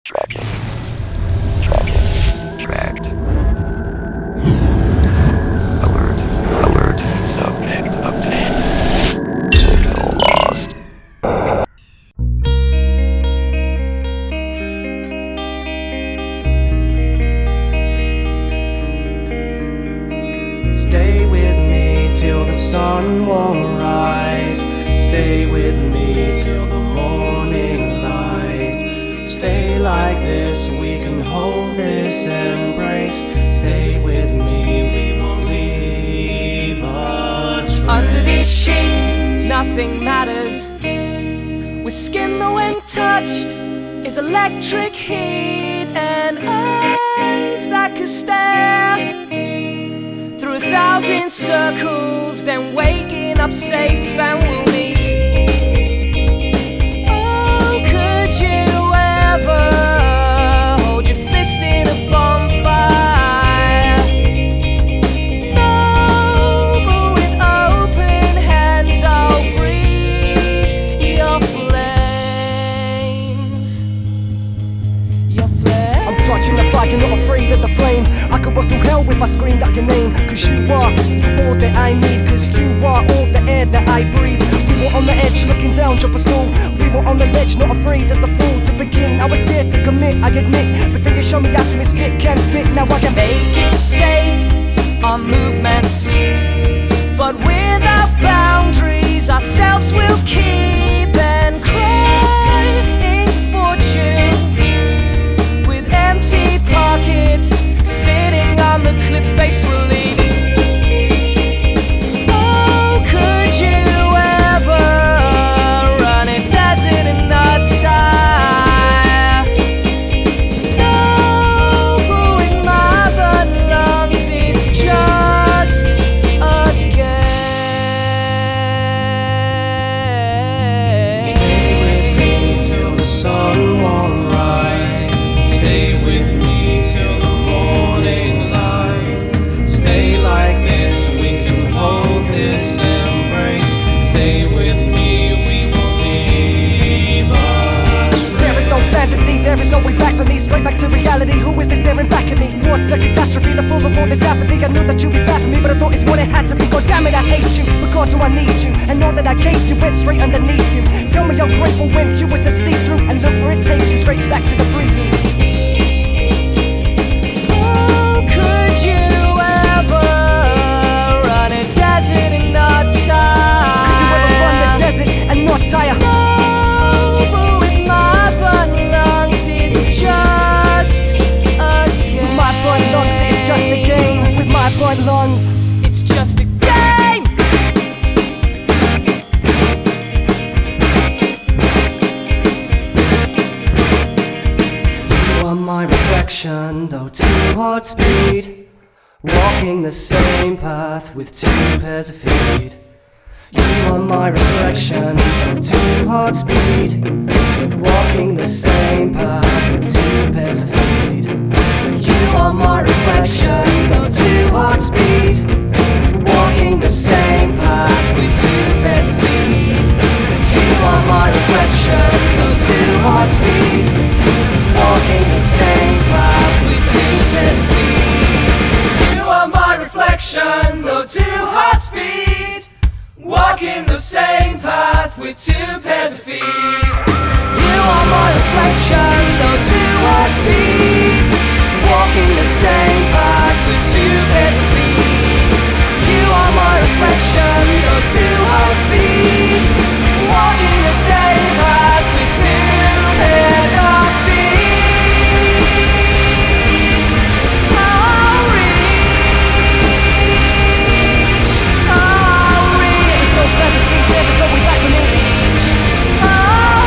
Tracked. Alert. Subject obtained. Signal lost. Stay with me till the sun won't rise. Stay with me till the morning light. Stay like this, we can hold this embrace. Stay with me, we won't leave a trace. Under these sheets, nothing matters. With skin that when touched is electric heat, and eyes that could stare through 1,000 circles, then waking up safe and we'll meet. Oh, could you ever hold your fist in a bonfire? No, but with open hands I'll breathe your flames. Your flames. I'm touching the fire, you're not afraid of the flame. I could walk through hell if I screamed out your name. Cause you are all that I need. Cause you are all the air that I breathe. We were on the edge looking down, drop a stool. We were on the ledge, not afraid of the fall. To begin, I was scared to commit, I admit. But then you showed me how to misfit, can fit. Now I can make it safe on movements, but without boundaries ourselves will keep and crying fortune with empty pockets, sitting on the cliff face will leave. Oh, could you ever run a desert in a tire? No, but with my burnt lungs it's just a game. Stay with me till the sun won't rise. Stay with me till the morning light. Stay like this, we can hold this embrace. Stay with me, we won't leave a trace. There is no fantasy, there is no way back for me. Straight back to reality, who is this staring back at me? What a catastrophe, the full of all this apathy. I knew that you'd be bad for me, but I thought it's what it had to be. God damn it, I hate you, but God do I need you. And all that I gave you went straight underneath you. Tell me I'm grateful when you was a see-through. And look where it takes you, straight back to the prelude. Oh, could you ever run a desert and not tire? Could you ever run the desert and not tire? No, but with my burnt lungs it's just a game. With my burnt lungs, it's just a game. With my burnt lungs, It's just a game. You are my reflection, though two hearts beat, walking the same path with two pairs of feet. You are my reflection, though two hearts beat, walking the same path with two pairs of feet. You are my reflection, though two hearts beat, walking the same path with two pairs of feet. You are my reflection, though two hearts beat, walking the same path with two pairs of feet. You are my reflection, though two hearts beat, walking the same path with two pairs of feet. You are my reflection, though two hearts beat, walking the same path with two pairs of feet. You are my reflection, though two hearts beat, walking the same path with two pairs of feet. I'll reach, I'll reach. there is no fantasy, there is no way back for me. I'll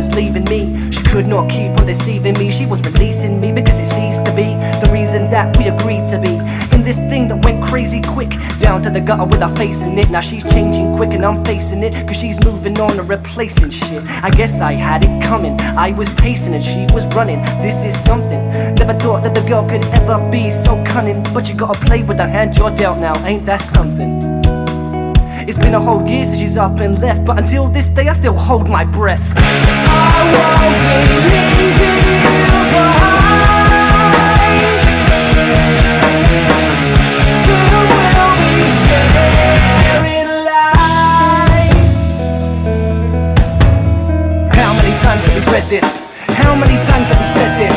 was leaving me. She could not keep on deceiving me. She was releasing me because it ceased to be the reason that we agreed to be in this thing that went crazy quick, down to the gutter with our face in it. Now she's changing quick and I'm facing it, cause she's moving on and replacing shit. I guess I had it coming, I was pacing and she was running. This is something, never thought that the girl could ever be so cunning. But you gotta play with the hand you're dealt now, ain't that something? It's been a whole year since she's up and left, but until this day I still hold my breath. I won't be leaving you behind. Soon we'll be sharing life. How many times have we read this? How many times have we said this?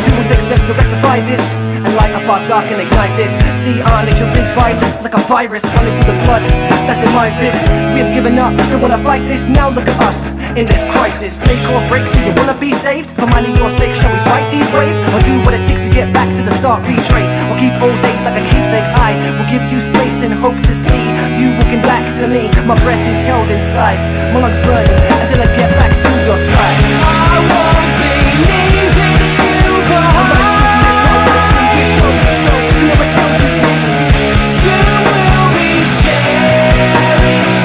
We will take steps to rectify this and light up our dark and ignite this. See, our nature is violent, like a virus running through the blood that's in my wrists. We have given up, don't wanna fight this. Now look at us in this crisis. Make or break, do you wanna be saved? For mine and your sake, shall we fight these waves? Or do what it takes to get back to the start, retrace? Or keep old days like a keepsake? I will give you space and hope to see you looking back to me. My breath is held inside, my lungs burning until I get back to your side. I won't be leaving you behind. Never tell you this. Soon we'll be sharing.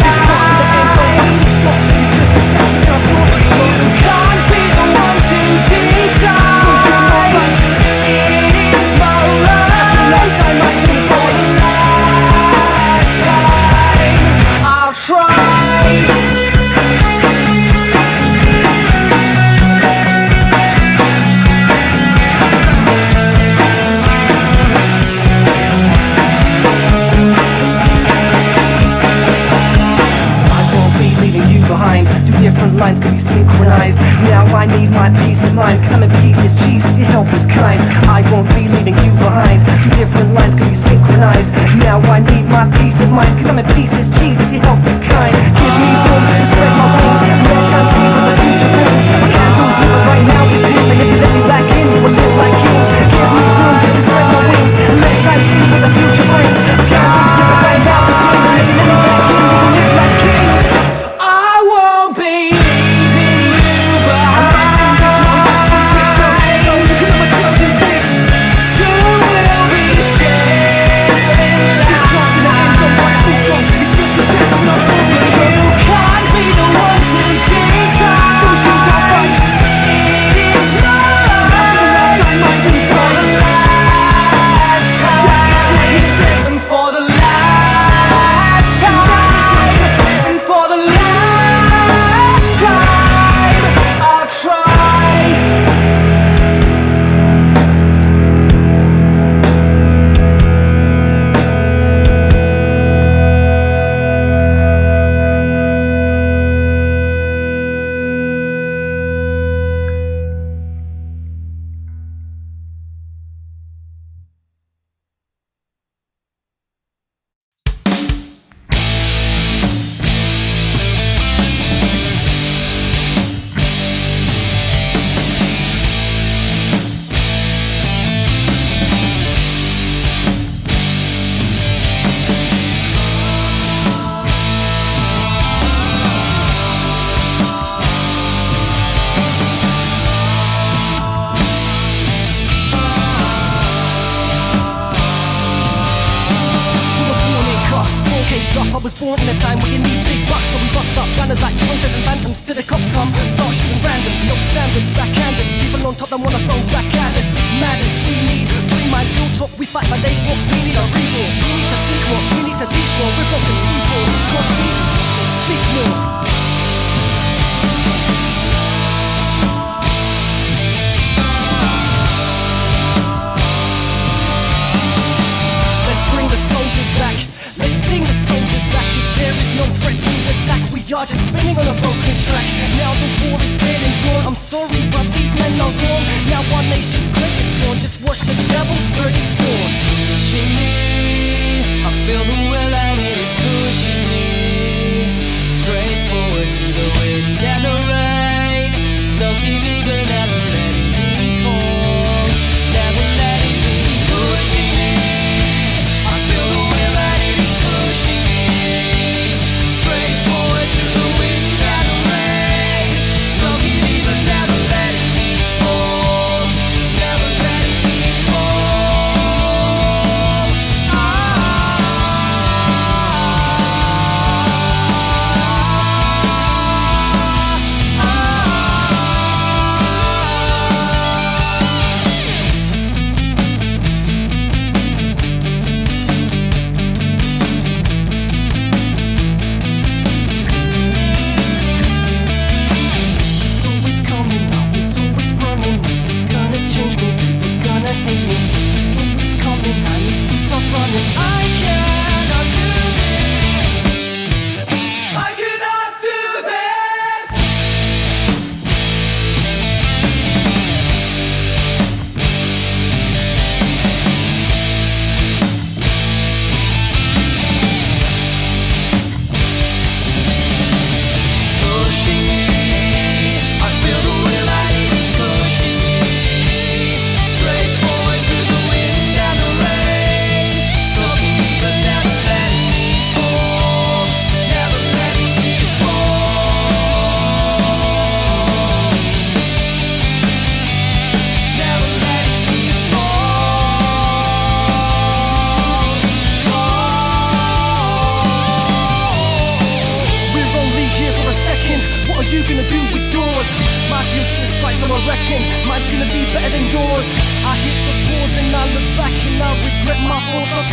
This can't be the end, don't want to stop. It's just a chance to cast all this. You can't be the one to decide. It is my right. Last time I can for the last time. I'll try. Behind. Two different lines could be synchronized. Now I need my peace of mind, cause I'm in pieces. Jesus, your help is kind. I won't be leaving you behind. Two different lines could be synchronized. Now I need my peace of mind, cause I'm in pieces. Jesus, your help is kind. Give me room to spread my wings. Let time see what the future brings. My candles lit right now is dim, and if you let me back in, we will live like kings. Give me room to spread my wings. Let time see what the future brings. My candles lit right now is dim, and if you let me back in, we will live like kings. I was born in a time where you need big bucks, so we bust up banners like punkers and bantams till the cops come. Start shooting randoms, no standards, backhanders. People on top them wanna throw back at us. It's madness. We need free mind, real talk. We fight, but they walk. We need a regal. We need to seek more. We need to teach more. We're broken, see more. What's easy? They speak more. Let's bring the soldiers back. Let's sing the soldiers back, cause there is no threat to attack. We are just spinning on a broken track. Now the war is dead and gone. I'm sorry, but these men are gone. Now our nation's greatest gone. Just watch the devil spread his spawn. Pushing me, I feel the will and it is pushing me straight forward through the wind and the rain. So keep me, but never letting me fall. Never letting me pushing me. I feel the will and it is pushing me straight forward through the wind and the rain. So keep me, but are you gonna do with yours? My future's bright, so I reckon mine's gonna be better than yours. I hit the pause and I look back and I regret my thoughts on